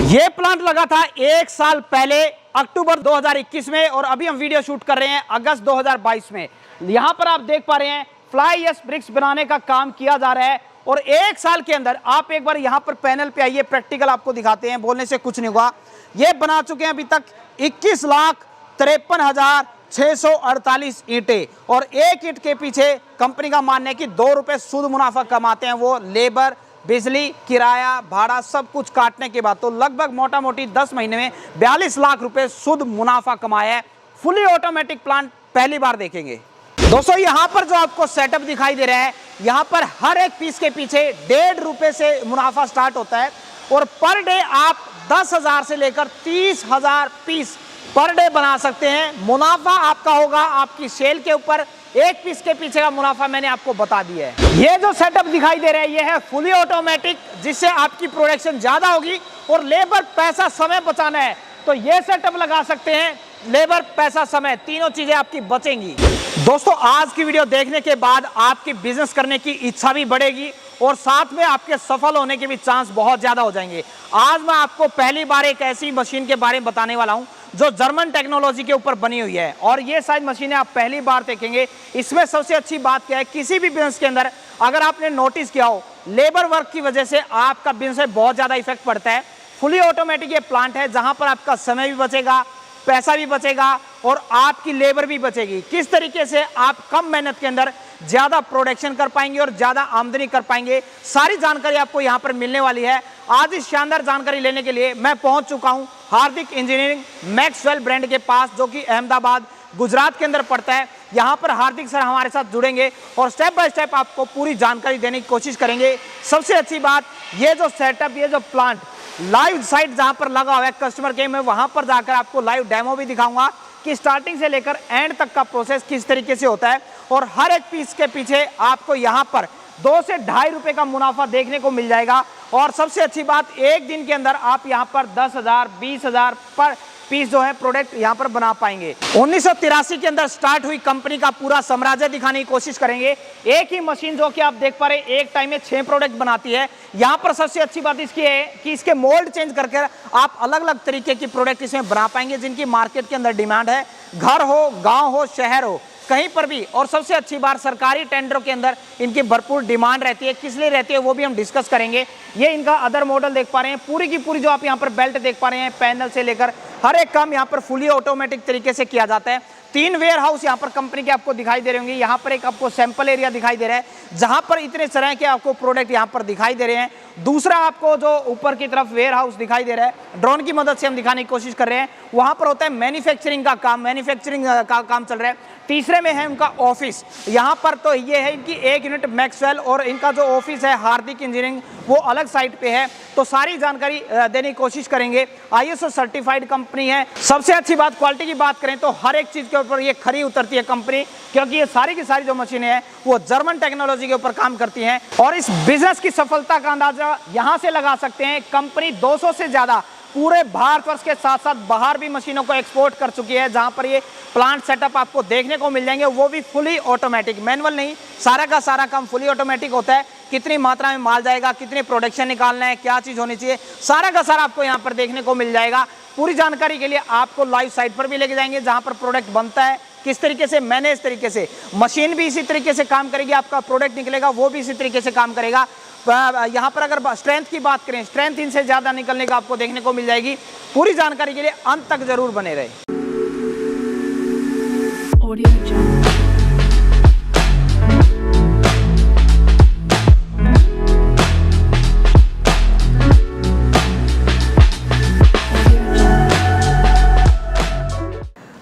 ये प्लांट लगा था 1 साल पहले अक्टूबर 2021 में और अभी हम वीडियो शूट कर रहे हैं अगस्त 2022 में। यहाँ पर आप देख पा रहे हैं फ्लाई एश ब्रिक्स बनाने का काम किया जा रहा है और 1 साल के अंदर आप एक बार यहाँ पर पैनल पे आइए, प्रैक्टिकल आपको दिखाते हैं, बोलने से कुछ नहीं होगा। ये बना चुके हैं अभी तक 21,53,648 ईंटें और एक ईंट के पीछे कंपनी का मानना है कि 2 रुपए शुद्ध मुनाफा कमाते हैं वो, लेबर, बिजली, किराया, भाड़ा सब कुछ काटने के बाद। तो लगभग मोटा मोटी 10 महीने में 42 लाख रुपए शुद्ध मुनाफा कमाया है। फुली ऑटोमेटिक प्लांट पहली बार देखेंगे दोस्तों। यहाँ पर जो आपको सेटअप दिखाई दे रहा है, यहाँ पर हर एक पीस के पीछे 1.5 रुपए से मुनाफा स्टार्ट होता है और पर डे आप 10,000 से लेकर 30,000 पीस पर डे बना सकते हैं। मुनाफा आपका होगा आपकी सेल के ऊपर, एक पीस के पीछे का मुनाफा मैंने आपको बता दिया है। ये जो सेटअप दिखाई दे रहा है ये है फुली ऑटोमेटिक, जिससे आपकी प्रोडक्शन ज्यादा होगी और लेबर, पैसा, समय बचाना है तो ये सेटअप लगा सकते हैं। लेबर, पैसा, समय तीनों चीजें आपकी बचेंगी। दोस्तों आज की वीडियो देखने के बाद आपकी बिजनेस करने की इच्छा भी बढ़ेगी और साथ में आपके सफल होने के भी चांस बहुत ज्यादा हो जाएंगे। आज मैं आपको पहली बार एक ऐसी मशीन के बारे में बताने वाला हूं जो जर्मन टेक्नोलॉजी के ऊपर बनी हुई है और ये सारी मशीनें आप पहली बार देखेंगे। इसमें सबसे अच्छी बात क्या है, किसी भी बिजनेस के अंदर अगर आपने नोटिस किया हो, लेबर वर्क की वजह से आपका बिजनेस में बहुत ज्यादा इफेक्ट पड़ता है। फुली ऑटोमेटिक ये प्लांट है जहां पर आपका समय भी बचेगा, पैसा भी बचेगा और आपकी लेबर भी बचेगी। किस तरीके से आप कम मेहनत के अंदर ज्यादा प्रोडक्शन कर पाएंगे और ज्यादा आमदनी कर पाएंगे, सारी जानकारी आपको यहां पर मिलने वाली है। आज इस शानदार जानकारी लेने के लिए मैं पहुंच चुका हूं हार्दिक इंजीनियरिंग मैक्सवेल ब्रांड के पास, जो कि अहमदाबाद, गुजरात के अंदर पड़ता है। यहां पर हार्दिक सर हमारे साथ जुड़ेंगे और स्टेप बाय स्टेप आपको पूरी जानकारी देने की कोशिश करेंगे। सबसे अच्छी बात, ये जो सेटअप, ये जो प्लांट लाइव साइट जहां पर लगा हुआ है कस्टमर के, मैं वहां पर जाकर आपको लाइव डेमो भी दिखाऊंगा कि स्टार्टिंग से लेकर एंड तक का प्रोसेस किस तरीके से होता है और हर एक पीस के पीछे आपको यहां पर 2 से 2.5 रुपए का मुनाफा देखने को मिल जाएगा। और सबसे अच्छी बात, एक दिन के अंदर आप यहां पर 10,000, 20,000 पर पीस जो है प्रोडक्ट यहां पर बना पाएंगे। 1983 के अंदर स्टार्ट हुई कंपनी का पूरा साम्राज्य दिखाने की कोशिश करेंगे। एक ही मशीन जो कि आप देख पा रहे हैं एक टाइम में 6 प्रोडक्ट बनाती है। यहां पर सबसे अच्छी बात इसकी है कि इसके मोल्ड चेंज करके आप अलग अलग तरीके की प्रोडक्ट इसमें बना पाएंगे जिनकी मार्केट के अंदर डिमांड है। घर हो, गाँव हो, शहर हो, कहीं पर भी। और सबसे अच्छी बात, सरकारी टेंडरों के अंदर इनकी भरपूर डिमांड रहती है। किस लिए रहती है वो भी हम डिस्कस करेंगे। ये इनका अदर मॉडल देख पा रहे हैं, पूरी की पूरी जो आप यहाँ पर बेल्ट देख पा रहे हैं, पैनल से लेकर हर एक काम यहाँ पर फुली ऑटोमेटिक तरीके से किया जाता है। 3 वेयर हाउस यहाँ पर कंपनी के आपको दिखाई दे रहे होंगे। यहाँ पर एक आपको सैंपल एरिया दिखाई दे रहा है जहां पर इतने तरह के आपको प्रोडक्ट यहाँ पर दिखाई दे रहे हैं। दूसरा आपको जो ऊपर की तरफ वेयर हाउस दिखाई दे रहा है, ड्रोन की मदद से हम दिखाने की कोशिश कर रहे हैं, वहां पर होता है मैन्युफैक्चरिंग का काम, मैन्युफैक्चरिंग का काम चल रहा है। तीसरे में है उनका ऑफिस। यहाँ पर तो ये है इनकी एक यूनिट मैक्सवेल और इनका जो ऑफिस है हार्दिक इंजीनियरिंग वो अलग साइट पे है। तो सारी जानकारी देने की कोशिश करेंगे। ISO सर्टिफाइड कंपनी है। सबसे अच्छी बात, क्वालिटी की बात करें तो हर एक चीज के ऊपर ये खरी उतरती है कंपनी, क्योंकि ये सारी की सारी जो मशीनें हैं वो जर्मन टेक्नोलॉजी के ऊपर काम करती हैं। और इस बिजनेस की सफलता का अंदाजा यहां से लगा सकते हैं। कंपनी 200 से ज्यादा पूरे भारतवर्ष के साथ साथ बाहर भी मशीनों को एक्सपोर्ट कर चुकी है, जहां पर ये प्लांट सेटअप आपको देखने को मिल जाएंगे, वो भी फुली ऑटोमेटिक, मैनुअल नहीं। सारा का सारा काम फुली ऑटोमेटिक होता है। कितनी मात्रा में माल जाएगा, कितने प्रोडक्शन निकालना है, क्या चीज होनी चाहिए, सारा का सारा आपको यहाँ पर देखने को मिल जाएगा। पूरी जानकारी के लिए आपको लाइव साइट पर भी लेके जाएंगे जहां पर प्रोडक्ट बनता है, किस तरीके से मैनेज तरीके से, मशीन भी इसी तरीके से काम करेगी, आपका प्रोडक्ट निकलेगा वो भी इसी तरीके से काम करेगा। यहाँ पर अगर स्ट्रेंथ की बात करें, स्ट्रेंथ इनसे ज्यादा निकलने का आपको देखने को मिल जाएगी। पूरी जानकारी के लिए अंत तक जरूर बने रहे।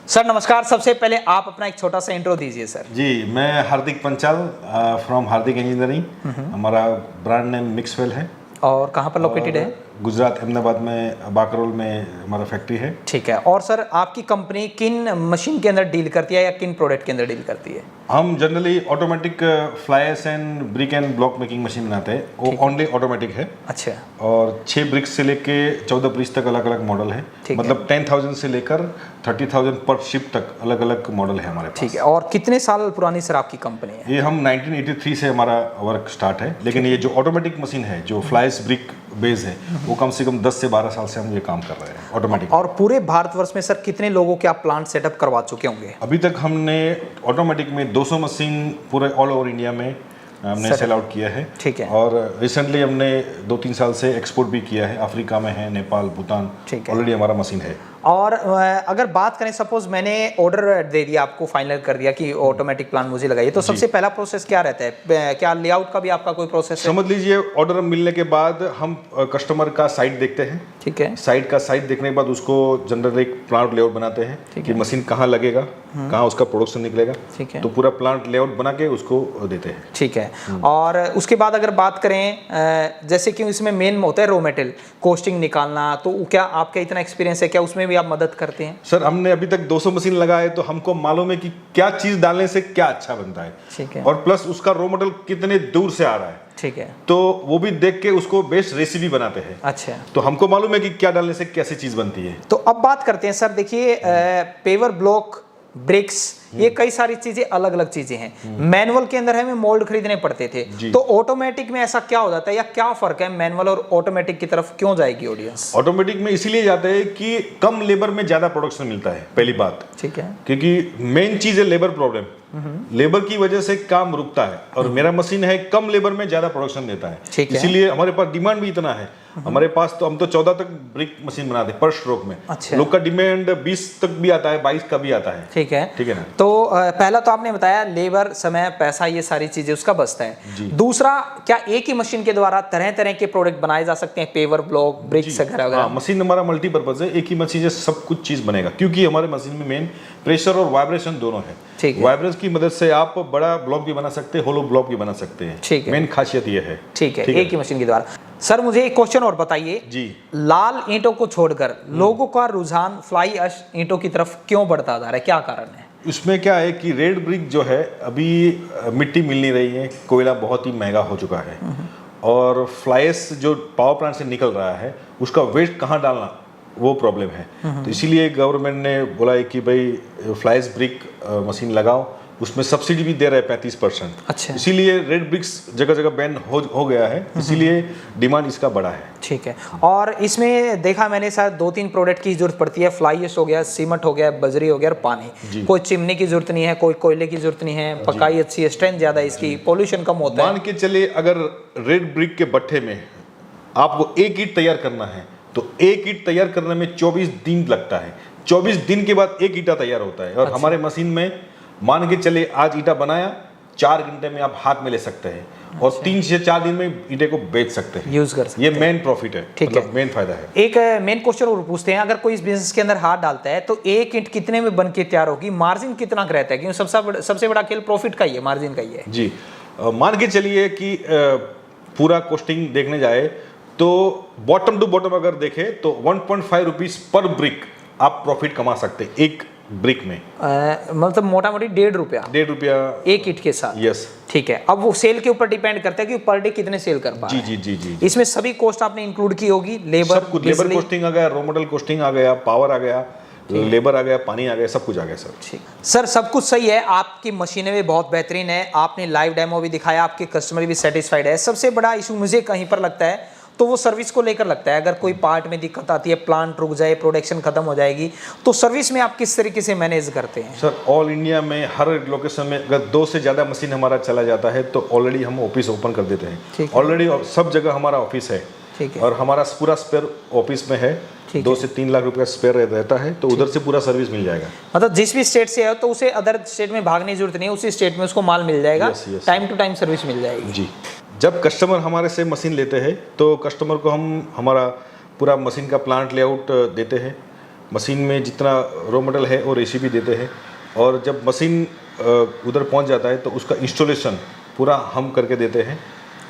सर नमस्कार, सबसे पहले आप अपना एक छोटा सा इंट्रो दीजिए सर। जी, मैं हार्दिक पंचाल फ्रॉम हार्दिक इंजीनियरिंग। हमारा ब्रांड नेम मैक्सवेल है। और कहाँ पर लोकेटेड है? गुजरात, अहमदाबाद में, बाकरोल में हमारा फैक्ट्री है। ठीक है। और सर आपकी कंपनी किन मशीन के अंदर डील करती है या किन प्रोडक्ट के अंदर डील करती है? हम generally automatic fly ash and brick and block making machine बनाते हैं, वो ओनली ऑटोमेटिक है। अच्छा। और 6 ब्रिक्स से लेके 14 ब्रिक्स तक अलग अलग मॉडल है। मतलब 10,000 से लेकर 30,000 पर शिप तक अलग अलग मॉडल है हमारे पास। ठीक है। और कितने साल पुरानी सर आपकी कंपनी है? ये हम 1983 से हमारा वर्क स्टार्ट है। लेकिन ये जो ऑटोमेटिक मशीन है, जो फ्लाई एश ब्रिक बेस है वो कम से कम 10 से 12 साल से हम ये काम कर रहे हैं ऑटोमेटिक। और पूरे भारतवर्ष में सर कितने लोगों के आप प्लांट सेटअप करवा चुके होंगे? अभी तक हमने ऑटोमेटिक में 200 मशीन पूरे ऑल ओवर इंडिया में हमने सेल आउट किया है। ठीक है। और रिसेंटली हमने 2-3 साल से एक्सपोर्ट भी किया है, अफ्रीका में है, नेपाल, भूटान, ऑलरेडी हमारा मशीन है। और अगर बात करें सपोज मैंने ऑर्डर दे दिया आपको, फाइनल कर दिया कि ऑटोमेटिक प्लांट मुझे लगाइए, तो सबसे पहला प्रोसेस क्या रहता है? क्या लेआउट का भी आपका कोई प्रोसेस है? समझ लीजिए ऑर्डर मिलने के बाद हम कस्टमर का साइट देखते हैं। ठीक है। साइट देखने के बाद उसको जनरल एक प्लांट लेआउट बनाते हैं कि मशीन कहाँ लगेगा, कहाँ उसका प्रोडक्शन निकलेगा। ठीक है। तो पूरा प्लांट लेआउट बना के उसको देते हैं। ठीक है। और उसके बाद अगर बात करें जैसे कि इसमें मेन होता है रॉ मटेरियल कॉस्टिंग निकालना, तो क्या आपका इतना एक्सपीरियंस है, क्या उसमें भी आप मदद करते हैं? सर हमने अभी तक 200 मशीन लगाए तो हमको मालूम है कि क्या चीज डालने से क्या अच्छा बनता है। ठीक है। और प्लस उसका रॉ मटेरियल कितने दूर से आ रहा है। ठीक है। तो वो भी देख के उसको बेस्ट रेसिपी बनाते हैं। अच्छा। तो हमको मालूम है कि क्या डालने से कैसी चीज बनती है। तो अब बात करते हैं सर, देखिए पेवर ब्लॉक, ब्रिक्स, ये कई सारी चीजें अलग अलग चीजें हैं। मैनुअल के अंदर हमें मोल्ड खरीदने पड़ते थे, तो ऑटोमेटिक में ऐसा क्या हो जाता है या क्या फर्क है? मैनुअल और ऑटोमेटिक की तरफ क्यों जाएगी ऑडियंस? ऑटोमेटिक में इसीलिए जाते हैं कि कम लेबर में ज्यादा प्रोडक्शन मिलता है, पहली बात। ठीक है। क्योंकि मेन चीज है लेबर प्रॉब्लम। लेबर की वजह से काम रुकता है और मेरा मशीन है कम लेबर में ज्यादा प्रोडक्शन देता है, इसीलिए हमारे पास डिमांड भी इतना है। हमारे पास तो हम तो 14 तक ब्रिक मशीन बनाते हैं पर स्ट्रोक में। अच्छा। लोग का डिमांड 20 तक भी आता है, 22 का भी आता है। ठीक है। ठीक है ना। तो पहला तो आपने बताया लेबर, समय, पैसा, ये सारी चीजें उसका बचता है। दूसरा, क्या एक ही मशीन के द्वारा तरह तरह के प्रोडक्ट बनाए जा सकते हैं? पेवर ब्लॉक, ब्रिक्स वगैरह? मशीन हमारा मल्टीपर्पज है, एक ही मशीन से सब कुछ चीज बनेगा, क्योंकि हमारे मशीन में मेन प्रेशर और वाइब्रेशन दोनों है। ठीक है। वाइब्रेशन की मदद से आप बड़ा ब्लॉक भी बना सकते हैं, होलो ब्लॉक भी बना सकते हैं। ठीक है। मेन खासियत ये है। ठीक है, एक ही मशीन के द्वारा। सर मुझे एक क्वेश्चन और बताइए जी, लाल ईंटों को छोड़कर लोगों का रुझान फ्लाई ऐश ईंटों की तरफ क्यों बढ़ता जा रहा है, क्या कारण है? इसमें क्या है कि रेड ब्रिक जो है अभी मिट्टी मिल नहीं रही है, कोयला बहुत ही महंगा हो चुका है, और फ्लाइस जो पावर प्लांट से निकल रहा है उसका वेस्ट कहाँ डालना वो प्रॉब्लम है। तो इसीलिए गवर्नमेंट ने बोला है कि भाई फ्लाइस ब्रिक मशीन लगाओ, उसमें सब्सिडी भी दे रहा है 35%। अच्छा। इसीलिए रेड ब्रिक्स जगह जगह बैन हो गया है, इसीलिए डिमांड इसका बढ़ा है। ठीक है। और इसमें देखा मैंने शायद 2-3 प्रोडक्ट की जरूरत पड़ती है, फ्लाई ऐश हो गया, सीमेंट हो गया, बजरी हो गया और पानी। कोई चिमनी की जरूरत नहीं है, कोई कोयले की जरूरत नहीं है, पकाई अच्छी है, स्ट्रेंथ ज्यादा है इसकी, पोल्यूशन कम होता है। मान के चले अगर रेड ब्रिक के भट्ठे में आपको एक ईंट तैयार करना है तो एक ईंट तैयार करने में 24 दिन लगता है। 24 दिन के बाद एक ईंटा तैयार होता है। और अच्छा। हमारे मशीन में मान के चले आज ईंटा बनाया, 4 घंटे में आप हाथ में ले सकते हैं और 3 से 4 दिन में ईंटे को बेच सकते हैं, यूज कर सकते हैं। ये मेन प्रॉफिट है, मतलब मेन फायदा है। एक मेन क्वेश्चन और पूछते हैं, अगर कोई इस बिजनेस के अंदर हाथ डालता है तो एक ईंट कितने में बन के तैयार होगी, मार्जिन कितना रहता है? क्योंकि सबसे बड़ा खेल प्रॉफिट का ही है, मार्जिन का ही है। जी, मान के चलिए कि पूरा कॉस्टिंग देखने जाए तो बॉटम टू बॉटम अगर देखें तो 1.5 रुपीज पर ब्रिक आप प्रॉफिट कमा सकते हैं एक ब्रिक में। मतलब मोटा मोटी 1.5 रुपया, 1.5 रुपया एक ईंट के साथ। यस। ठीक है। अब वो सेल के ऊपर डिपेंड करता है कि पर डे कितने सेल कर पा रहे हैं। जी जी जी जी। इसमें सभी कॉस्ट आपने इंक्लूड की होगी, लेबर, सब कुछ, लेबर कॉस्टिंग आ गया, रॉ मटेरियल कॉस्टिंग आ गया, पावर आ गया, लेबर आ गया, पानी आ गया, सब कुछ आ गया सर। ठीक सर, सब कुछ सही है, आपकी मशीनें भी बहुत बेहतरीन है, आपने लाइव डेमो भी दिखाया, आपके कस्टमर भी सेटिस्फाइड है। सबसे बड़ा इशू मुझे कहीं पर लगता है तो वो सर्विस को लेकर लगता है। अगर कोई पार्ट में दिक्कत आती है, प्लांट रुक जाए, प्रोडक्शन खत्म हो जाएगी, तो सर्विस में आप किस तरीके से मैनेज करते हैं? सर ऑल इंडिया में हर लोकेशन में अगर 2 से ज़्यादा मशीन हमारा चला जाता है तो ऑलरेडी हम ऑफिस ओपन कर देते हैं। ऑलरेडी सब जगह हमारा ऑफिस है। ठीक है। और हमारा पूरा स्पेयर ऑफिस में है, 2 से 3 लाख रुपया स्पेयर रहता है, तो उधर से पूरा सर्विस मिल जाएगा। मतलब जिस भी स्टेट से है तो उसे अदर स्टेट में भागने की जरूरत नहीं है, उसी स्टेट में उसको माल मिल जाएगा, टाइम टू टाइम सर्विस मिल जाएगी। जी, जब कस्टमर हमारे से मशीन लेते हैं तो कस्टमर को हम हमारा पूरा मशीन का प्लांट लेआउट देते हैं, मशीन में जितना रॉ मटेरियल है वो रेसिपी देते हैं, और जब मशीन उधर पहुंच जाता है तो उसका इंस्टॉलेशन पूरा हम करके देते हैं।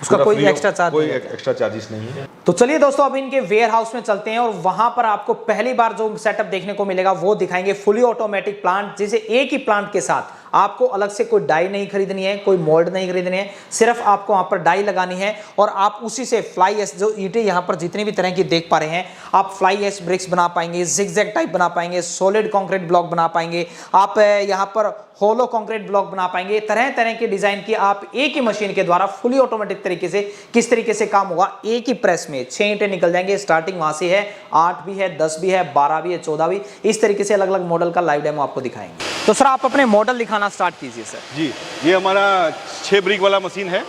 उसका कोई एक्स्ट्रा चार्ज, कोई एक्स्ट्रा चार्जेस नहीं है। तो चलिए दोस्तों, अब इनके वेयर हाउस में चलते हैं और वहां पर आपको पहली बार जो सेटअप देखने को मिलेगा वो दिखाएंगे, फुली ऑटोमेटिक प्लांट, जिसे एक ही प्लांट के साथ आपको अलग से कोई डाई नहीं खरीदनी है, कोई मोल्ड नहीं खरीदनी है, सिर्फ आपको वहां पर डाई लगानी है और आप उसी से फ्लाई एश जो ईंटें यहाँ पर जितनी भी तरह की देख पा रहे हैं, आप फ्लाई एश ब्रिक्स बना पाएंगे, जिगजैग टाइप बना पाएंगे, सॉलिड कंक्रीट ब्लॉक बना पाएंगे, आप यहाँ पर होलो कंक्रीट ब्लॉक बना पाएंगे। तरह तरह के डिजाइन की आप एक ही मशीन के द्वारा फुली ऑटोमेटिक तरीके से किस तरीके से काम होगा, एक ही प्रेस में 6 ईंटें निकल जाएंगे। स्टार्टिंग वहां से है, 8 भी है, 10 भी है, 12 भी है, 14 भी, इस तरीके से अलग अलग मॉडल का लाइव डेमो आपको दिखाएंगे। तो सर आप अपने मॉडल दिखाना स्टार्ट कीजिए सर। जी, ये हमारा 6 ब्रिक वाला मशीन है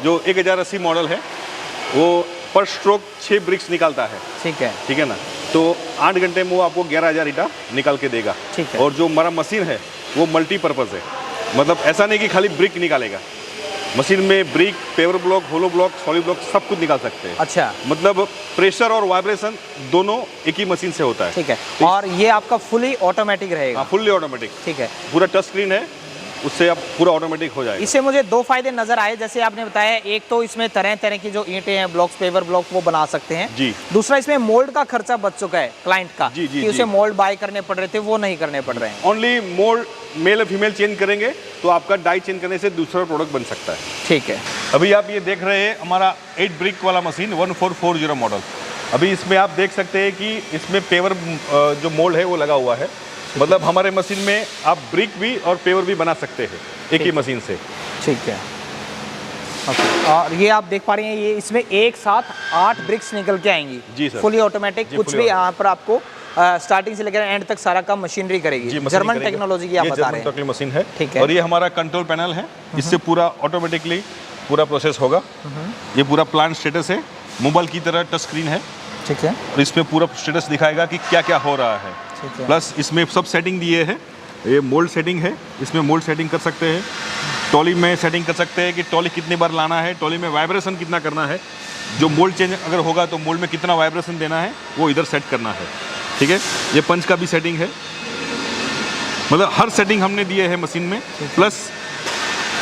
जो 1080 मॉडल है। वो पर स्ट्रोक 6 ब्रिक्स निकालता है। ठीक है ना। तो 8 घंटे में वो आपको 11,000 ईंटा निकाल के देगा। ठीक है। और जो हमारा मशीन है वो मल्टीपर्पज़ है, मतलब ऐसा नहीं कि खाली ब्रिक निकालेगा। मशीन में ब्रिक, पेवर ब्लॉक, होलो ब्लॉक, सॉलिड ब्लॉक सब कुछ निकाल सकते हैं। अच्छा, मतलब प्रेशर और वाइब्रेशन दोनों एक ही मशीन से होता है। ठीक है। और ये आपका फुली ऑटोमेटिक रहेगा? Fully automatic. ठीक है। पूरा टच स्क्रीन है, उससे आप पूरा ऑटोमेटिक हो जाएगा। इससे मुझे 2 फायदे नजर आए, जैसे आपने बताया, एक तो इसमें तरह तरह की जो ईंटें हैं, ब्लॉक्स, पेवर ब्लॉक, वो बना सकते हैं जी। दूसरा इसमें मोल्ड का खर्चा बच चुका है क्लाइंट का, जी, जी, कि उसे जी। मोल्ड बाय करने पड़ रहे थे, वो नहीं करने पड़ रहे हैं। ओनली मोल्ड मेल और फीमेल चेंज करेंगे तो आपका डाई चेंज करने से दूसरा प्रोडक्ट बन सकता है। ठीक है। अभी आप ये देख रहे हैं हमारा 8 ब्रिक वाला मशीन 1440 मॉडल। अभी इसमें आप देख सकते हैं कि इसमें पेवर जो मोल्ड है वो लगा हुआ है। मतलब हमारे मशीन में आप ब्रिक भी और पेवर भी बना सकते हैं एक ही मशीन से। ठीक है। ओके। और ये आप देख पा रहे हैं, ये इसमें एक साथ 8 ब्रिक्स निकल के आएंगी। जी सर। फुली ऑटोमेटिक, जी, कुछ fully भी यहाँ पर आपको स्टार्टिंग से लेकर एंड तक सारा काम मशीनरी करेगी। जी, जर्मन टेक्नोलॉजी की आप बता रहे हैं। मशीन है। ठीक है। और ये हमारा कंट्रोल पैनल है, इससे पूरा ऑटोमेटिकली पूरा प्रोसेस होगा। ये पूरा प्लांट स्टेटस है, मोबाइल की तरह टच स्क्रीन है। ठीक है। और इसमें पूरा स्टेटस दिखाएगा कि क्या क्या हो रहा है। ठीक है। प्लस इसमें सब सेटिंग दिए हैं। ये मोल्ड सेटिंग है, इसमें मोल्ड सेटिंग कर सकते हैं। टॉली में सेटिंग कर सकते हैं कि टॉली कितनी बार लाना है, टॉली में वाइब्रेशन कितना करना है, जो मोल्ड चेंज अगर होगा तो मोल्ड में कितना वाइब्रेशन देना है वो इधर सेट करना है। ठीक है। ये पंच का भी सेटिंग है, मतलब हर सेटिंग हमने दिए है मशीन में। प्लस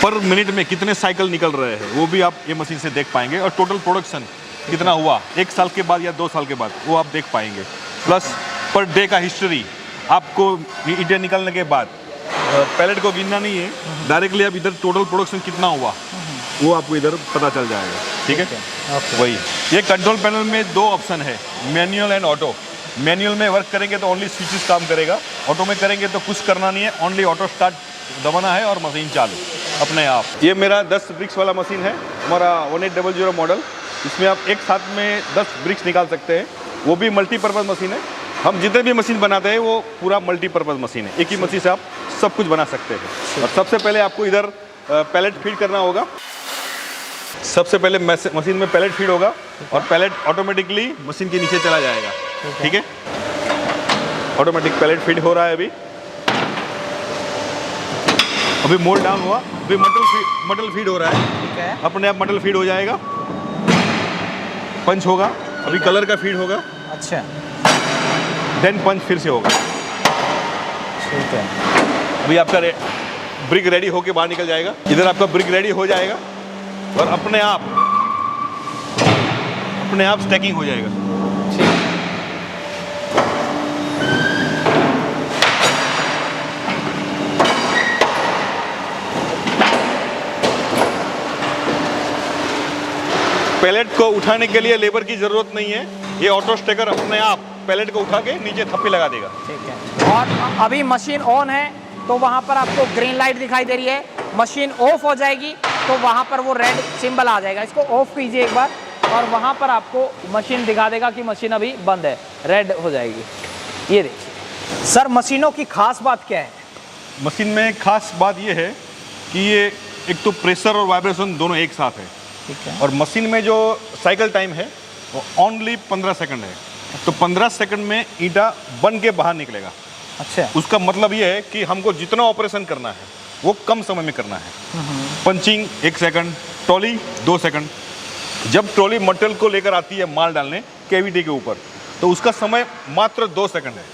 पर मिनट में कितने साइकिल निकल रहे हैं वो भी आप ये मशीन से देख पाएंगे। और टोटल प्रोडक्शन कितना हुआ 1 साल के बाद या 2 साल के बाद वो आप देख पाएंगे। प्लस पर डे का हिस्ट्री आपको ईंटें निकलने के बाद पैलेट को गिनना नहीं है, डायरेक्टली आप इधर टोटल प्रोडक्शन कितना हुआ वो आपको इधर पता चल जाएगा। ठीक है। वही ये कंट्रोल पैनल में 2 ऑप्शन है, मैनुअल एंड ऑटो। मैनुअल में वर्क करेंगे तो ओनली स्विचेस काम करेगा, ऑटो में करेंगे तो कुछ करना नहीं है, ओनली ऑटो स्टार्ट दबाना है और मशीन चालू अपने आप। ये मेरा 10 ब्रिक्स वाला मशीन है, हमारा 1800 मॉडल। इसमें आप एक साथ में 10 ब्रिक्स निकाल सकते हैं, वो भी मल्टीपर्पज़ मशीन है। हम जितने भी मशीन बनाते हैं वो पूरा मल्टीपर्पज़ मशीन है, एक ही मशीन से आप सब कुछ बना सकते हैं। और सबसे पहले आपको इधर पैलेट फीड करना होगा। सबसे पहले मशीन में पैलेट फीड होगा और पैलेट ऑटोमेटिकली मशीन के नीचे चला जाएगा। ठीक है। ऑटोमेटिक पैलेट फीड हो रहा है अभी मोल्ड डाउन हुआ, अभी मटल फीड हो रहा है। ठीक है। अपने आप मटल फीड हो जाएगा, पंच होगा, अभी कलर का फीड होगा। अच्छा। देन पंच फिर से होगा। ठीक है। अभी आपका ब्रिक रेडी होके बाहर निकल जाएगा। इधर आपका ब्रिक रेडी हो जाएगा और अपने आप स्टैकिंग हो जाएगा। पैलेट को उठाने के लिए लेबर की जरूरत नहीं है, ये ऑटो स्टेकर अपने आप पैलेट को उठा के नीचे थप्पी लगा देगा। ठीक है। और अभी मशीन ऑन है तो वहां पर आपको ग्रीन लाइट दिखाई दे रही है, मशीन ऑफ हो जाएगी तो वहां पर वो रेड सिंबल आ जाएगा। इसको ऑफ कीजिए एक बार और वहां पर आपको मशीन दिखा देगा कि मशीन अभी बंद है, रेड हो जाएगी। ये देखिए सर, मशीनों की खास बात क्या है? मशीन में खास बात ये है कि ये एक तो प्रेशर और वाइब्रेशन दोनों एक साथ है। ठीक है। और मशीन में जो साइकिल टाइम है वो ओनली 15 सेकंड है। तो 15 सेकंड में ईंटा बन के बाहर निकलेगा। अच्छा। उसका मतलब ये है कि हमको जितना ऑपरेशन करना है वो कम समय में करना है। Punching 1 second, trolley 2 second. जब ट्रॉली मटेरियल को लेकर आती है माल डालने केवीटी के ऊपर तो उसका समय मात्र 2 सेकंड है।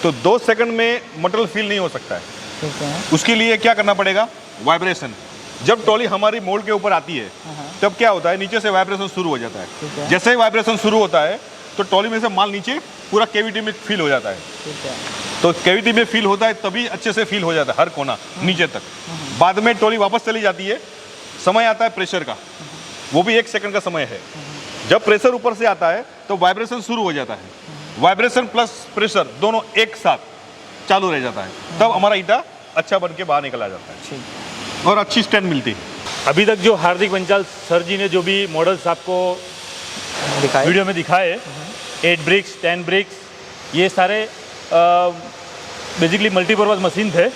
तो 2 सेकंड में मटेरियल फील नहीं हो सकता है। ठीक है। उसके लिए क्या करना पड़ेगा? वाइब्रेशन। जब ट्रॉली हमारी मोल्ड के ऊपर आती है तब क्या होता है, नीचे से वाइब्रेशन शुरू हो जाता है। जैसे ही वाइब्रेशन शुरू होता है तो ट्रॉली में से माल नीचे पूरा केविटी में फील हो जाता है। ठीक है। तो केविटी में फील होता है तभी अच्छे से फील हो जाता है हर कोना नीचे तक। बाद में ट्रॉली वापस चली जाती है, समय आता है प्रेशर का, वो भी 1 सेकंड का समय है। जब प्रेशर ऊपर से आता है तो वाइब्रेशन शुरू हो जाता है, वाइब्रेशन प्लस प्रेशर दोनों एक साथ चालू रह जाता है, तब हमारा ईटा अच्छा बन के बाहर निकला जाता है और अच्छी स्ट्रेंथ मिलती है। अभी तक जो हार्दिक पंचाल सर जी ने जो भी मॉडल्स आपको दिखाए वीडियो में दिखाए, 8 ब्रिक्स 10 ब्रिक्स, ये सारे बेसिकली मल्टीपर्पज़ मशीन थे।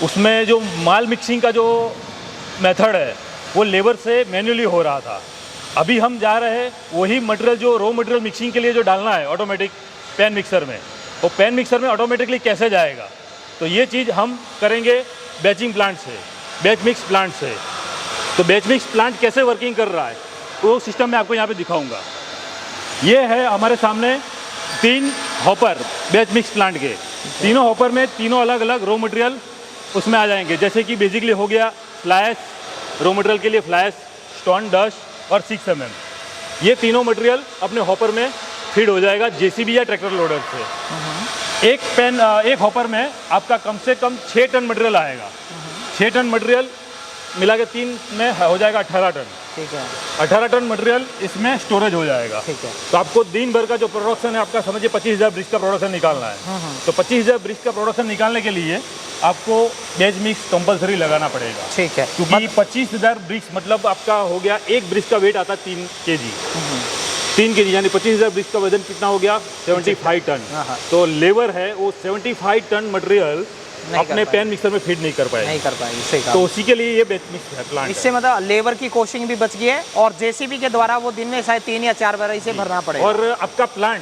उसमें जो माल मिक्सिंग का जो मेथड है वो लेबर से मैन्युअली हो रहा था। अभी हम जा रहे हैं वही मटेरियल जो रॉ मटेरियल मिक्सिंग के लिए जो डालना है ऑटोमेटिक पैन मिक्सर में, वो पैन मिक्सर में ऑटोमेटिकली कैसे जाएगा, तो ये चीज़ हम करेंगे बैचिंग प्लांट से, बैच मिक्स प्लांट से। तो बैच मिक्स प्लांट कैसे वर्किंग कर रहा है वो सिस्टम मैं आपको यहाँ पे दिखाऊंगा। ये है हमारे सामने 3 हॉपर बैच मिक्स प्लांट के। तीनों हॉपर में तीनों अलग अलग रॉ मटेरियल उसमें आ जाएंगे, जैसे कि बेसिकली हो गया फ्लाइस, रॉ मटेरियल के लिए फ्लाइस, स्टोन डस्ट और 6 mm। ये तीनों मटेरियल अपने हॉपर में फीड हो जाएगा जेसीबी या ट्रैक्टर लोडर से। एक हॉपर में आपका कम से कम 6 टन मटेरियल आएगा। 6 टन मटेरियल मिला के 3 में हो जाएगा 18 टन। ठीक है। 18 टन मटेरियल इसमें स्टोरेज हो जाएगा। ठीक है। तो आपको दिन भर का जो प्रोडक्शन है आपका समझिए 25,000 ब्रिक्स का प्रोडक्शन निकालना है। तो 25,000 ब्रिक्स का प्रोडक्शन निकालने के लिए आपको बैच मिक्स कंपलसरी लगाना पड़ेगा। ठीक है। क्योंकि 25,000 ब्रिक्स मतलब आपका हो गया, एक ब्रिक्स का वेट आता है 3 kg। 3 kg यानी 25,000 ब्रिक्स का वजन कितना हो गया? 75 टन। तो लेबर है वो 75 टन मटेरियल अपने पैन मिक्सर में फीड नहीं कर पाएगी। सही कहा। तो उसी के लिए ये बैच मिक्स है प्लांट। इससे मतलब लेबर की कॉस्टिंग भी बच गई है और जेसीबी के द्वारा वो दिन में शायद 3 या 4 बार इसे भरना पड़ेगा। और आपका प्लांट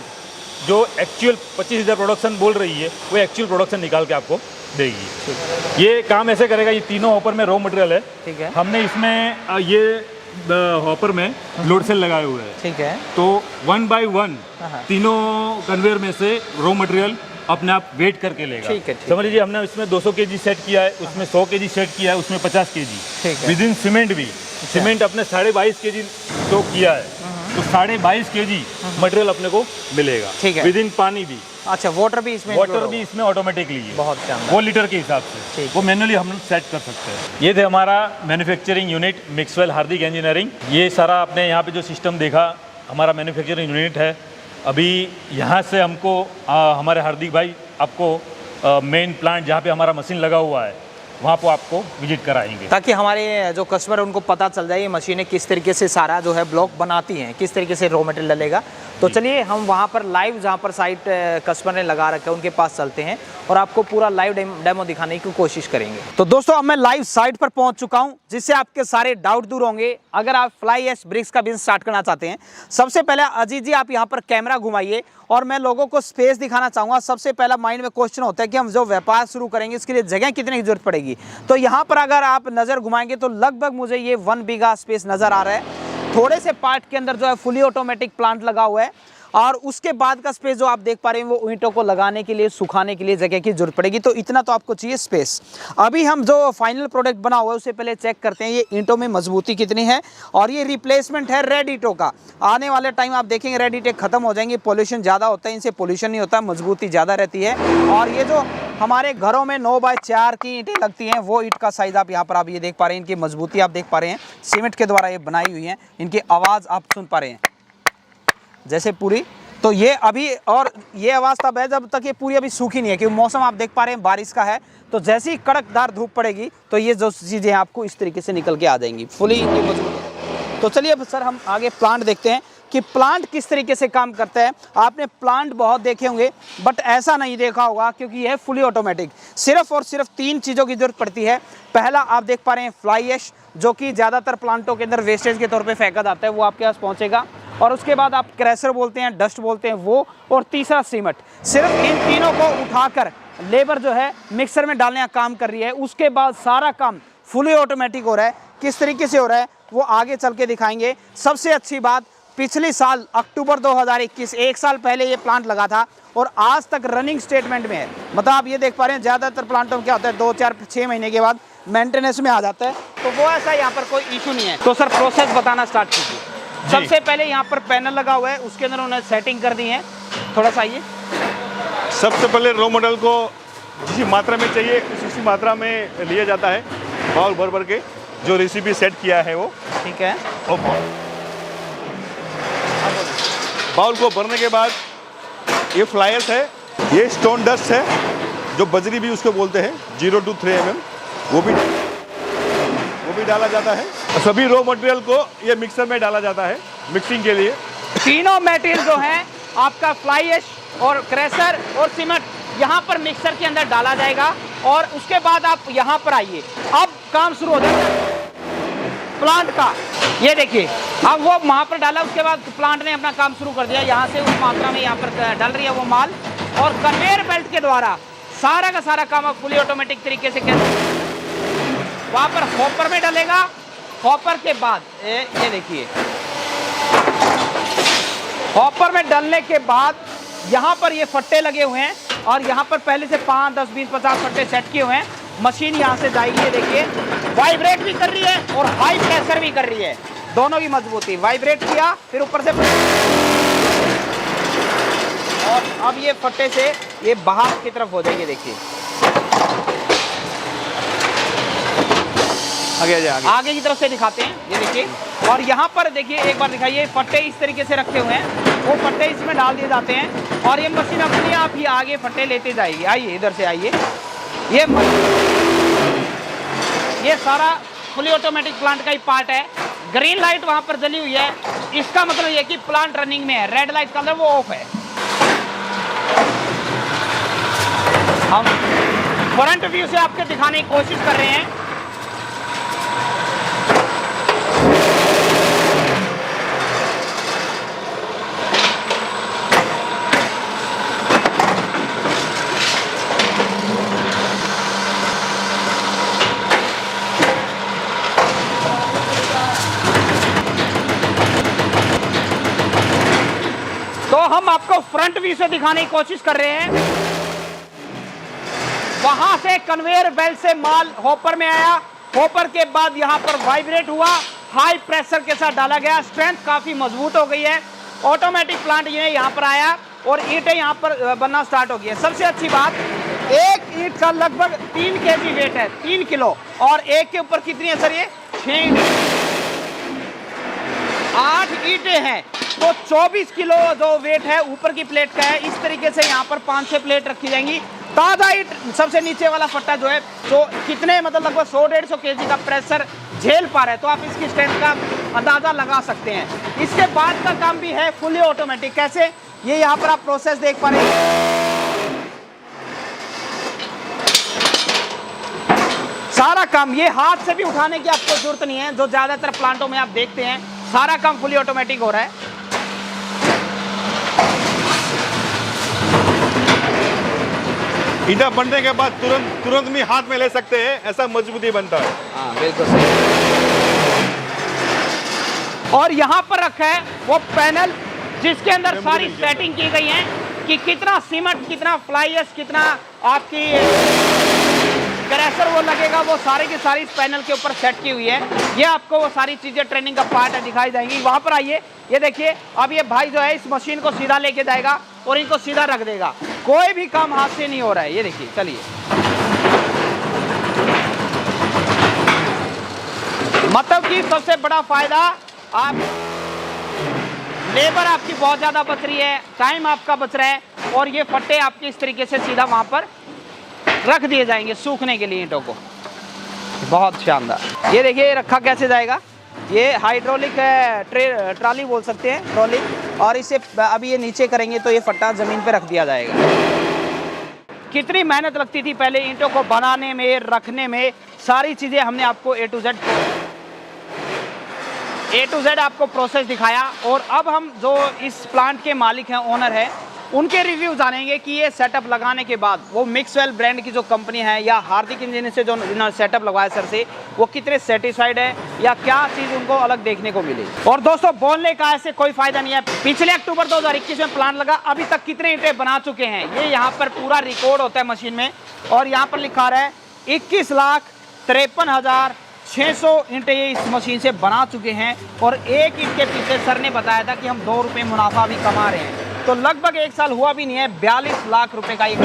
जो एक्चुअल 25,000 प्रोडक्शन बोल रही है वो एक्चुअल प्रोडक्शन निकाल के आपको देगी। ये काम ऐसे करेगा, ये तीनों हॉपर में रॉ मटेरियल है। ठीक है। हमने इसमें ये हॉपर में लोड सेल लगाए हुए हैं। ठीक है। तो 1 by 1 तीनों कन्वेयर में से रॉ मटेरियल अपने आप वेट करके लेगा। ठीक है। समझ लीजिए हमने इसमें 200 kg सेट किया है, उसमें 100 kg सेट किया है, उसमें 50 kg। ठीक है। विद इन सीमेंट भी, सीमेंट अपने 22.5 kg स्टॉक किया है, तो 22.5 kg मटेरियल अपने को मिलेगा। ठीक है। विद इन पानी भी। अच्छा, वाटर भी इसमें? वाटर भी इसमें ऑटोमेटिकली है। बहुत शानदार। वो लीटर के हिसाब से वो मैनुअली हम सेट कर सकते हैं। ये थे हमारा मैन्युफैक्चरिंग यूनिट मिक्सवेल हार्दिक इंजीनियरिंग। ये सारा आपने यहाँ पे जो सिस्टम देखा हमारा मैन्युफैक्चरिंग यूनिट है। अभी यहाँ से हमको हमारे हार्दिक भाई आपको मेन प्लांट जहाँ पे हमारा मशीन लगा हुआ है वहाँ पर आपको विजिट कराएंगे, ताकि हमारे जो कस्टमर है उनको पता चल जाए ये मशीनें किस तरीके से सारा जो है ब्लॉक बनाती हैं, किस तरीके से रॉ मटेरियल डलेगा। तो चलिए हम वहाँ पर लाइव जहाँ पर साइट कस्टमर ने लगा रखा है उनके पास चलते हैं और आपको पूरा लाइव डेमो दिखाने की कोशिश करेंगे। तो दोस्तों अब मैं लाइव साइट पर पहुँच चुका हूँ, जिससे आपके सारे डाउट दूर होंगे। अगर आप फ्लाई ऐश ब्रिक्स का बिजनेस स्टार्ट करना चाहते हैं, सबसे पहले अजीत जी आप यहाँ पर कैमरा घुमाइए और मैं लोगों को स्पेस दिखाना चाहूँगा। सबसे पहला माइंड में क्वेश्चन होता है कि हम जो व्यापार शुरू करेंगे इसके लिए जगह कितने की जरूरत पड़ेगी। तो यहाँ पर अगर आप नज़र घुमाएंगे तो लगभग मुझे ये 1 बीघा स्पेस नज़र आ रहा है। थोड़े से पार्ट के अंदर जो है फुली ऑटोमेटिक प्लांट लगा हुआ है और उसके बाद का स्पेस जो आप देख पा रहे हैं वो ईंटों को लगाने के लिए, सुखाने के लिए जगह की जरूरत पड़ेगी। तो इतना तो आपको चाहिए स्पेस। अभी हम जो फाइनल प्रोडक्ट बना हुआ है उससे पहले चेक करते हैं ये ईंटों में मजबूती कितनी है। और ये रिप्लेसमेंट है रेड ईंटों का। आने वाले टाइम आप देखेंगे रेड ईंटें खत्म हो जाएंगी, पॉल्यूशन ज़्यादा होता है, इनसे पॉल्यूशन नहीं होता, मजबूती ज़्यादा रहती है। और ये जो हमारे घरों में 9 बाय 4 की ईंटें लगती हैं वो ईंट का साइज़ आप यहाँ पर आप ये देख पा रहे हैं, इनकी मजबूती आप देख पा रहे हैं, सीमेंट के द्वारा ये बनाई हुई है। इनकी आवाज़ आप सुन पा रहे हैं जैसे पूरी। तो ये अभी, और ये आवाज़ तब है जब तक ये पूरी अभी सूखी नहीं है, क्योंकि मौसम आप देख पा रहे हैं बारिश का है। तो जैसे ही कड़कदार धूप पड़ेगी तो ये जो चीज़ें आपको इस तरीके से निकल के आ जाएंगी फुली इनकी मजबूत। तो चलिए अब सर हम आगे प्लांट देखते हैं कि प्लांट किस तरीके से काम करता है। आपने प्लांट बहुत देखे होंगे बट ऐसा नहीं देखा होगा, क्योंकि यह फुली ऑटोमेटिक। सिर्फ और सिर्फ 3 चीज़ों की जरूरत पड़ती है। पहला आप देख पा रहे हैं फ्लाई ऐश, जो कि ज़्यादातर प्लांटों के अंदर वेस्टेज के तौर पे फेंका जाता है, वो आपके पास पहुंचेगा। और उसके बाद आप क्रैशर बोलते हैं, डस्ट बोलते हैं वो, और तीसरा सीमेंट। सिर्फ इन तीनों को उठाकर लेबर जो है मिक्सर में डालने का काम कर रही है। उसके बाद सारा काम फुली ऑटोमेटिक हो रहा है। किस तरीके से हो रहा है वो आगे चल के दिखाएंगे। सबसे अच्छी बात, पिछले साल अक्टूबर 2021, 1 साल पहले ये प्लांट लगा था और आज तक रनिंग स्टेटमेंट में है। मतलब आप ये देख पा रहे हैं ज़्यादातर प्लांटों में क्या होता है 2, 4, 6 महीने के बाद मेंटेनेंस में आ जाता है, तो वो ऐसा यहाँ पर कोई इशू नहीं है। तो सर प्रोसेस बताना स्टार्ट कीजिए। सबसे पहले यहाँ पर पैनल लगा हुआ है, उसके अंदर उन्होंने सेटिंग कर दी है। थोड़ा सा आइए। सबसे पहले रो मॉडल को जिस मात्रा में चाहिए उसी मात्रा में लिया जाता है, बाउल भर भर के जो रेसिपी सेट किया है वो। ठीक है। और बाउल को भरने के बाद ये फ्लायर्स है, ये स्टोन डस्ट है जो बजरी भी उसको बोलते हैं, 0 to 3 mm, वो भी डाला जाता है। सभी रॉ मटेरियल को ये मिक्सर में डाला जाता है मिक्सिंग के लिए। तीनों मटेरियल जो है आपका फ्लाई ऐश और क्रैशर और सीमेंट यहाँ पर मिक्सर के अंदर डाला जाएगा और उसके बाद आप यहाँ पर आइए। अब काम शुरू हो जाएगा प्लांट का। ये देखिए, अब वो वहाँ पर डाला, उसके बाद प्लांट ने अपना काम शुरू कर दिया। यहाँ से उस मात्रा में यहाँ पर डल रही है वो माल, और कन्वेयर बेल्ट के द्वारा सारा का सारा काम अब फुली ऑटोमेटिक तरीके से कैसे वहाँ पर हॉपर में डलेगा। हॉपर के बाद ये देखिए, हॉपर में डलने के बाद यहाँ पर ये फट्टे लगे हुए हैं और यहाँ पर पहले से 5, 10, 20, 50 फट्टे सेट किए हुए हैं। मशीन यहाँ से जाएगी, ये देखिए वाइब्रेट भी कर रही है और हाई प्रेशर भी कर रही है, दोनों की मजबूती। वाइब्रेट किया, फिर ऊपर से, और अब ये फट्टे से ये बाहर की तरफ हो जाएगी। देखिए आगे की तरफ से दिखाते हैं, ये देखिए। और यहाँ पर देखिए, एक बार दिखाइए, फट्टे इस तरीके से रखे हुए हैं, वो फट्टे इसमें डाल दिए जाते हैं और ये मशीन अपने आप ही आगे फट्टे लेते जाएगी। आइए इधर से आइए। ये सारा फुली ऑटोमेटिक प्लांट का ही पार्ट है। ग्रीन लाइट वहाँ पर जली हुई है, इसका मतलब ये कि प्लांट रनिंग में है। रेड लाइट का अंदर वो ऑफ है। हम फ्रंट व्यू से आपको दिखाने की कोशिश कर रहे हैं। तो हम आपको फ्रंट व्यू से दिखाने की कोशिश कर रहे हैं। वहां से कन्वेयर बेल्ट से माल हॉपर में आया, हॉपर के बाद यहां पर वाइब्रेट हुआ, हाई प्रेशर के साथ डाला गया, स्ट्रेंथ काफी मजबूत हो गई है। ऑटोमेटिक प्लांट ये यहां पर आया और ईंटें यहां पर बनना स्टार्ट हो गई है। सबसे अच्छी बात, एक ईंट का लगभग 3 kg वेट है, 3 किलो, और एक के ऊपर कितनी है सर? ये 8 ईंटें हैं, तो 24 किलो जो वेट है ऊपर की प्लेट का है। इस तरीके से यहाँ पर 5-6 प्लेट रखी जाएंगी। ताज़ा ईंट सबसे नीचे वाला फट्टा जो है, तो कितने मतलब लगभग 100-150 kg का प्रेशर झेल पा रहे हैं, तो आप इसकी स्ट्रेंथ का अंदाजा लगा सकते हैं। इसके बाद का काम भी है फुली ऑटोमेटिक। कैसे? ये यहाँ पर आप प्रोसेस देख पा रहे हैं। सारा काम ये हाथ से भी उठाने की आपको जरूरत नहीं है, जो ज्यादातर प्लांटों में आप देखते हैं। सारा काम फुली ऑटोमेटिक हो रहा है। ईंटा बनने के बाद तुरंत भी हाथ में ले सकते हैं, ऐसा मजबूती बनता है। हाँ बिल्कुल सही। और यहाँ पर रखा है वो पैनल जिसके अंदर सारी सेटिंग की गई है कि कितना सीमेंट, कितना फ्लाई ऐश, कितना आपकी क्रैशर वो लगेगा, वो सारी की सारी इस पैनल के ऊपर सेट की हुई है। ये आपको वो सारी चीजें ट्रेनिंग का पार्ट है, दिखाई जाएंगी। वहां पर आइए, ये देखिए, अब ये भाई जो है इस मशीन को सीधा लेके जाएगा और इनको सीधा रख देगा। कोई भी काम हाथ से नहीं हो रहा है। ये देखिए, चलिए, मतलब कि सबसे बड़ा फायदा, आप लेबर आपकी बहुत ज्यादा बच रही है, टाइम आपका बच रहा है, और ये फट्टे आपके इस तरीके से सीधा वहां पर रख दिए जाएंगे सूखने के लिए ईंटों को। बहुत शानदार। ये देखिए रखा कैसे जाएगा। ये हाइड्रोलिक ट्रॉली बोल सकते हैं, ट्रॉली, और इसे अभी ये नीचे करेंगे तो ये फट्टा जमीन पे रख दिया जाएगा। कितनी मेहनत लगती थी पहले ईंटों को बनाने में, रखने में, सारी चीजें हमने आपको ए टू जेड आपको प्रोसेस दिखाया। और अब हम जो इस प्लांट के मालिक हैं, ओनर है, उनके रिव्यू जानेंगे कि ये सेटअप लगाने के बाद वो मिक्सवेल ब्रांड की जो कंपनी है या हार्दिक इंजीनियर से जो जिन्होंने सेटअप लगवाया सर से, वो कितने सेटिस्फाइड है या क्या चीज़ उनको अलग देखने को मिली। और दोस्तों, बोलने का ऐसे कोई फायदा नहीं है। पिछले अक्टूबर 2021 में प्लांट लगा, अभी तक कितने ईंटें बना चुके हैं, ये यहाँ पर पूरा रिकॉर्ड होता है मशीन में। और यहाँ पर लिखा रहा है 21,53,6 600 ईंटें ये इस मशीन से बना चुके हैं और एक ईंट के पीछे सर ने बताया था कि हम 2 रुपये मुनाफा भी कमा रहे हैं। तो लगभग 1 साल हुआ भी नहीं है, 42 लाख रुपए का एक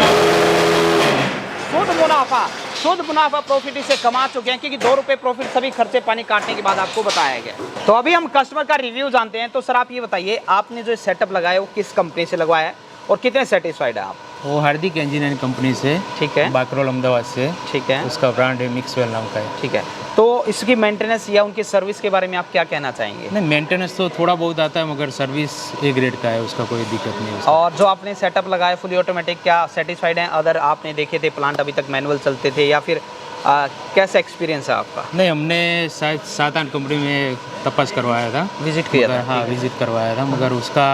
शुद्ध मुनाफा प्रॉफिट इसे कमा चुके हैं, क्योंकि 2 रुपये प्रॉफिट सभी खर्चे पानी काटने के बाद आपको बताया गया। तो अभी हम कस्टमर का रिव्यू जानते हैं। तो सर आप ये बताइए, आपने जो सेटअप लगाया वो किस कंपनी से लगवाया है और कितने सेटिस्फाइड है आप? वो हार्दिक इंजीनियरिंग कंपनी से, ठीक है, बाकरोल अहमदाबाद से, ठीक है, उसका ब्रांड है मिक्सवेल नाम का है। ठीक है। तो इसकी मेंटेनेंस या उनकी सर्विस के बारे में आप क्या कहना चाहेंगे? नहीं, मेंटेनेंस तो थोड़ा बहुत आता है, मगर सर्विस ए ग्रेड का है, उसका कोई दिक्कत नहीं है। और जो आपने सेटअप लगाया फुली ऑटोमेटिक, क्या सेटिस्फाइड हैं? अदर आपने देखे थे प्लांट अभी तक मैनुअल चलते थे, या फिर कैसा एक्सपीरियंस है आपका? नहीं, हमने शायद 7-8 कंपनी में तपास करवाया था, विजिट किया था? हाँ, विजिट करवाया था, मगर उसका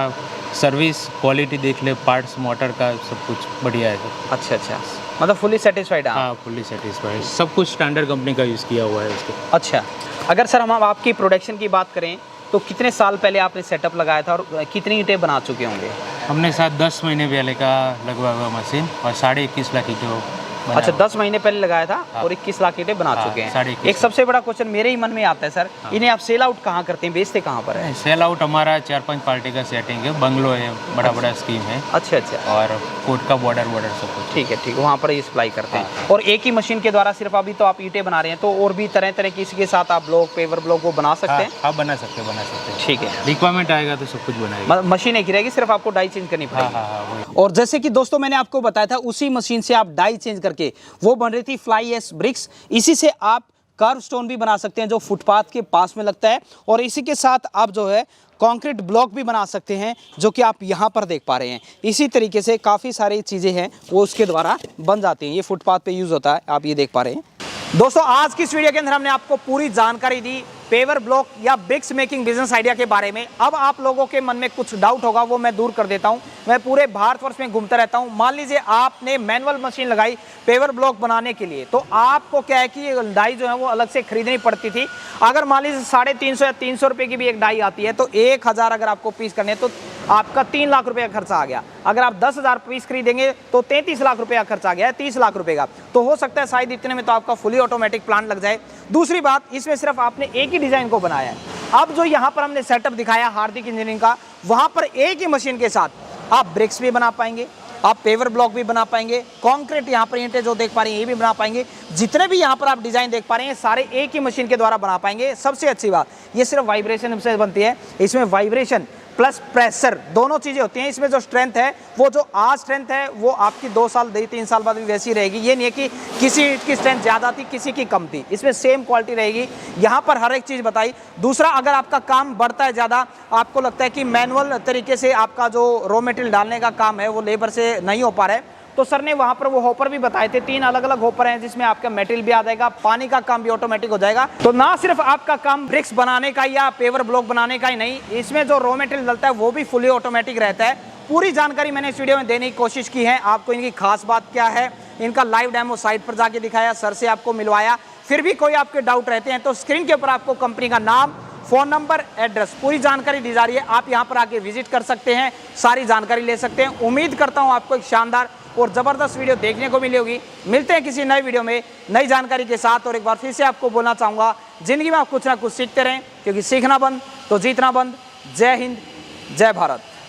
सर्विस क्वालिटी देख ले, पार्ट्स मोटर का सब कुछ बढ़िया है। अच्छा अच्छा, मतलब फुली सेटिस्फाइड है? हाँ, फुली सेटिस्फाइड, सब कुछ स्टैंडर्ड कंपनी का यूज़ किया हुआ है उसके। अच्छा, अगर सर हम आपकी प्रोडक्शन की बात करें तो कितने साल पहले आपने सेटअप लगाया था और कितनी ईंटें बना चुके होंगे? हमने शायद 10 महीने पहले का लगवाया हुआ मशीन और 21.5 लाख ईंटें। अच्छा, 10 महीने पहले लगाया था और 21 लाख ईंटें बना चुके हैं। एक सबसे बड़ा क्वेश्चन मेरे ही मन में आता है सर, इन्हें आप सेल आउट कहाँ करते हैं, बेचते कहाँ पर है? सेल आउट हमारा 4-5 पार्टी का सेटिंग है, बंगलो है, बड़ा स्कीम है। अच्छा अच्छा, और कोर्ट का बॉर्डर सब कुछ। ठीक है ठीक है, वहाँ पर ही सप्लाई करते हैं। और एक ही मशीन के द्वारा सिर्फ अभी तो आप ईंटें बना रहे हैं, तो और भी तरह तरह की इसके साथ आप ब्लॉक, पेवर ब्लॉक वो बना सकते हैं? हाँ, बना सकते हैं। ठीक है, रिक्वायरमेंट आएगा तो सब कुछ बनाएगा। मशीन एक ही रहेगी, सिर्फ आपको डाई चेंज करनी पड़ेगी। हाँ, और जैसे कि दोस्तों मैंने आपको बताया था, उसी मशीन से आप डाई चेंज करके वो बन रही थी फ्लाई एश ब्रिक्स। इसी से आप कर्व स्टोन भी बना सकते हैं जो फुटपाथ के पास में लगता है, और इसी के साथ आप जो है कंक्रीट ब्लॉक भी बना सकते हैं, जो कि आप यहाँ पर देख पा रहे हैं। इसी तरीके से काफ़ी सारी चीज़ें हैं वो उसके द्वारा बन जाती हैं। ये फुटपाथ पे यूज़ होता है, आप ये देख पा रहे हैं। दोस्तों आज की इस वीडियो के अंदर हमने आपको पूरी जानकारी दी पेवर ब्लॉक या ब्रिक्स मेकिंग बिजनेस आइडिया के बारे में। अब आप लोगों के मन में कुछ डाउट होगा, वो मैं दूर कर देता हूं। मैं पूरे भारतवर्ष में घूमता रहता हूं। मान लीजिए आपने मैनुअल मशीन लगाई पेवर ब्लॉक बनाने के लिए, तो आपको क्या है कि डाई जो है वो अलग से खरीदनी पड़ती थी। अगर मान लीजिए 350 या 300 रुपये की भी एक डाई आती है, तो 1000 अगर आपको पीस करने तो आपका 3 लाख रुपए का खर्चा आ गया। अगर आप 10,000 पीस खरीदेंगे तो 33 लाख रुपए का खर्चा आ गया है, 30 लाख रुपए का। तो हो सकता है शायद इतने में तो आपका फुली ऑटोमेटिक प्लांट लग जाए। दूसरी बात, इसमें सिर्फ आपने एक ही डिजाइन को बनाया है। अब जो यहाँ पर हमने सेटअप दिखाया हार्दिक इंजीनियरिंग का, वहां पर एक ही मशीन के साथ आप ब्रिक्स भी बना पाएंगे, आप पेवर ब्लॉक भी बना पाएंगे, कंक्रीट यहाँ पर ईंटें जो देख पा रहे हैं ये भी बना पाएंगे। जितने भी यहाँ पर आप डिजाइन देख पा रहे हैं सारे एक ही मशीन के द्वारा बना पाएंगे। सबसे अच्छी बात, ये सिर्फ वाइब्रेशन से बनती है। इसमें वाइब्रेशन प्लस प्रेशर दोनों चीजें होती हैं। इसमें जो स्ट्रेंथ है, वो जो आज स्ट्रेंथ है वो आपकी 2 साल 3 साल बाद भी वैसी रहेगी। ये नहीं है कि किसी की स्ट्रेंथ ज्यादा थी किसी की कम थी, इसमें सेम क्वालिटी रहेगी। यहाँ पर हर एक चीज बताई। दूसरा, अगर आपका काम बढ़ता है ज्यादा, आपको लगता है कि मैनुअल तरीके से आपका जो रॉ मटेरियल डालने का काम है वो लेबर से नहीं हो पा रहा है, तो सर ने वहां पर वो हॉपर भी बताए थे। 3 अलग अलग हॉपर हैं जिसमें आपका मटेरियल भी आ जाएगा, पानी का काम भी ऑटोमेटिक हो जाएगा। तो ना सिर्फ आपका काम ब्रिक्स बनाने का या पेवर ब्लॉक बनाने का ही नहीं, इसमें जो रॉ मटेरियल डलता है वो भी फुली ऑटोमेटिक रहता है। पूरी जानकारी मैंने इस वीडियो में देने की कोशिश की है। आपको इनकी खास बात क्या है, इनका लाइव डेमो साइट पर जाके दिखाया, सर से आपको मिलवाया। फिर भी कोई आपके डाउट रहते हैं तो स्क्रीन के ऊपर आपको कंपनी का नाम, फोन नंबर, एड्रेस, पूरी जानकारी दी जा रही है। आप यहाँ पर आके विजिट कर सकते हैं, सारी जानकारी ले सकते हैं। उम्मीद करता हूँ आपको एक शानदार और ज़बरदस्त वीडियो देखने को मिली होगी। मिलते हैं किसी नए वीडियो में नई जानकारी के साथ। और एक बार फिर से आपको बोलना चाहूँगा, ज़िंदगी में आप कुछ ना कुछ सीखते रहें, क्योंकि सीखना बंद तो जीतना बंद। जय हिंद, जय भारत।